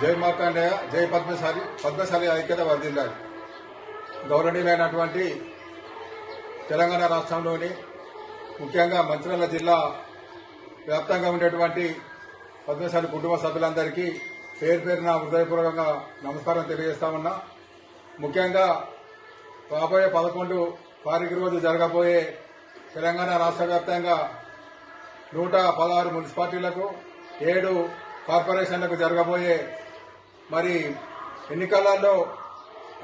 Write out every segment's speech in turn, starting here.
జై మార్కండేయ, జై పద్మశాలి ఐక్యత వర్ధిల్లాలి. గౌరవనీయులైనటువంటి తెలంగాణ రాష్ట్రంలోని ముఖ్యంగా మంచిర్యాల జిల్లా వ్యాప్తంగా ఉండేటువంటి పద్మశాలి కుటుంబ సభ్యులందరికీ పేరు పేరున హృదయపూర్వకంగా నమస్కారం తెలియజేస్తా ఉన్నా. ముఖ్యంగా రాబోయే 11 తారీఖు రోజు జరగబోయే తెలంగాణ రాష్ట్ర వ్యాప్తంగా 116 మున్సిపాలిటీలకు 7 కార్పొరేషన్లకు జరగబోయే మరి ఎన్నికలలో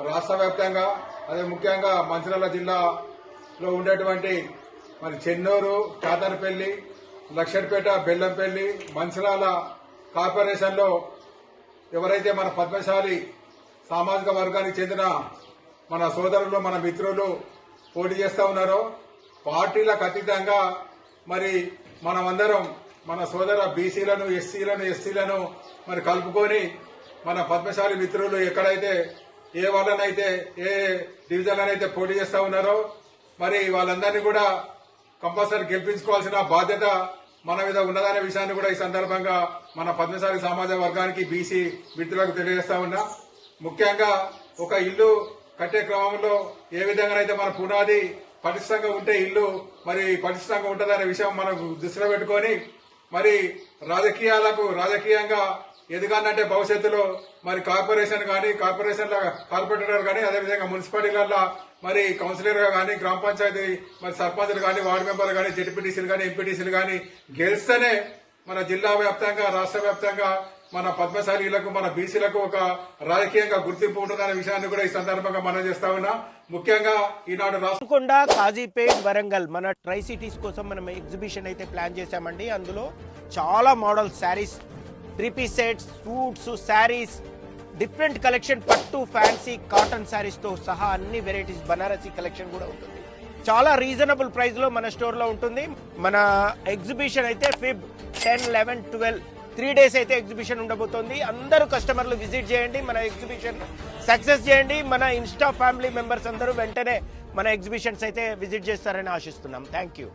రాష్ట్ర వ్యాప్తంగా అదే ముఖ్యంగా మంచిర్యాల జిల్లాలో ఉండేటువంటి మరి చెన్నూరు, చాతరపల్లి, లక్షడ్పేట, బెల్లంపల్లి, మంచిర్యాల కార్పొరేషన్లో ఎవరైతే మన పద్మశాలి సామాజిక వర్గానికి చెందిన మన సోదరులు, మన మిత్రులు పోటీ చేస్తూ ఉన్నారో పార్టీలకు అతీతంగా మరి మనమందరం మన సోదర బీసీలను, ఎస్సీలను మరి కలుపుకొని మన పద్మశాలి మిత్రులు ఎక్కడైతే ఏ వాళ్ళనైతే ఏ డివిజన్లనైతే పోటీ చేస్తూ ఉన్నారో మరి వాళ్ళందరినీ కూడా కంపల్సరీ గెలిపించుకోవాల్సిన బాధ్యత మన మీద ఉన్నదనే విషయాన్ని కూడా ఈ సందర్భంగా మన పద్మశాలి సామాజిక వర్గానికి బీసీ మిత్రులకు తెలియజేస్తా ఉన్నా. ముఖ్యంగా ఒక ఇల్లు కట్టే క్రమంలో ఏ విధంగానైతే మన పునాది పటిష్టంగా ఉంటే ఇల్లు మరి పటిష్టంగా ఉంటుందనే విషయం మనకు దృష్టిలో పెట్టుకొని మరి రాజకీయంగా ఎదగాలంటే భవిష్యత్తులో మరి కార్పొరేషన్ల కార్పొరేటర్ కానీ అదేవిధంగా మున్సిపాలిటీలలో మరి కౌన్సిలర్ గా కానీ గ్రామ పంచాయతీ మరి సర్పంచ్లు కానీ వార్డు మెంబర్లు కానీ జెడ్పీటీసీలు కానీ ఎంపీటీసీలు కానీ గెలిస్తేనే మన జిల్లా వ్యాప్తంగా రాష్ట్ర వ్యాప్తంగా మన పద్మశాలీలకు మన బీసీలకు ఒక రాజకీయంగా గుర్తింపు ఉంటుందనే విషయాన్ని కూడా ఈ సందర్భంగా మనం చేస్తా ఉన్నా. ముఖ్యంగా ఈనాడు రాష్ట్రకొండ, కాజీపేట్, వరంగల్ మన ట్రై సిటీస్ కోసం మనం ఎగ్జిబిషన్ అయితే ప్లాన్ చేశామండి. అందులో చాలా model saris, 3-piece sets, suits, saris, different collection, పట్టు, ఫ్యాన్సీ, కాటన్ శారీస్ తో సహా అన్ని వెరైటీస్, బనారసీ కలెక్షన్ కూడా ఉంటుంది. చాలా రీజనబుల్ ప్రైస్ లో మన స్టోర్ లో ఉంటుంది. మన ఎగ్జిబిషన్ అయితే ఫిబ్ 10, 11, 12 3 days అయితే ఎగ్జిబిషన్ ఉండబోతోంది. అందరూ కస్టమర్లు విజిట్ చేయండి, మన ఎగ్జిబిషన్ సక్సెస్ చేయండి. మన ఇన్స్టా ఫ్యామిలీ మెంబర్స్ అందరూ వెంటనే మన ఎగ్జిబిషన్స్ అయితే విజిట్ చేస్తారని ఆశిస్తున్నాం. Thank you.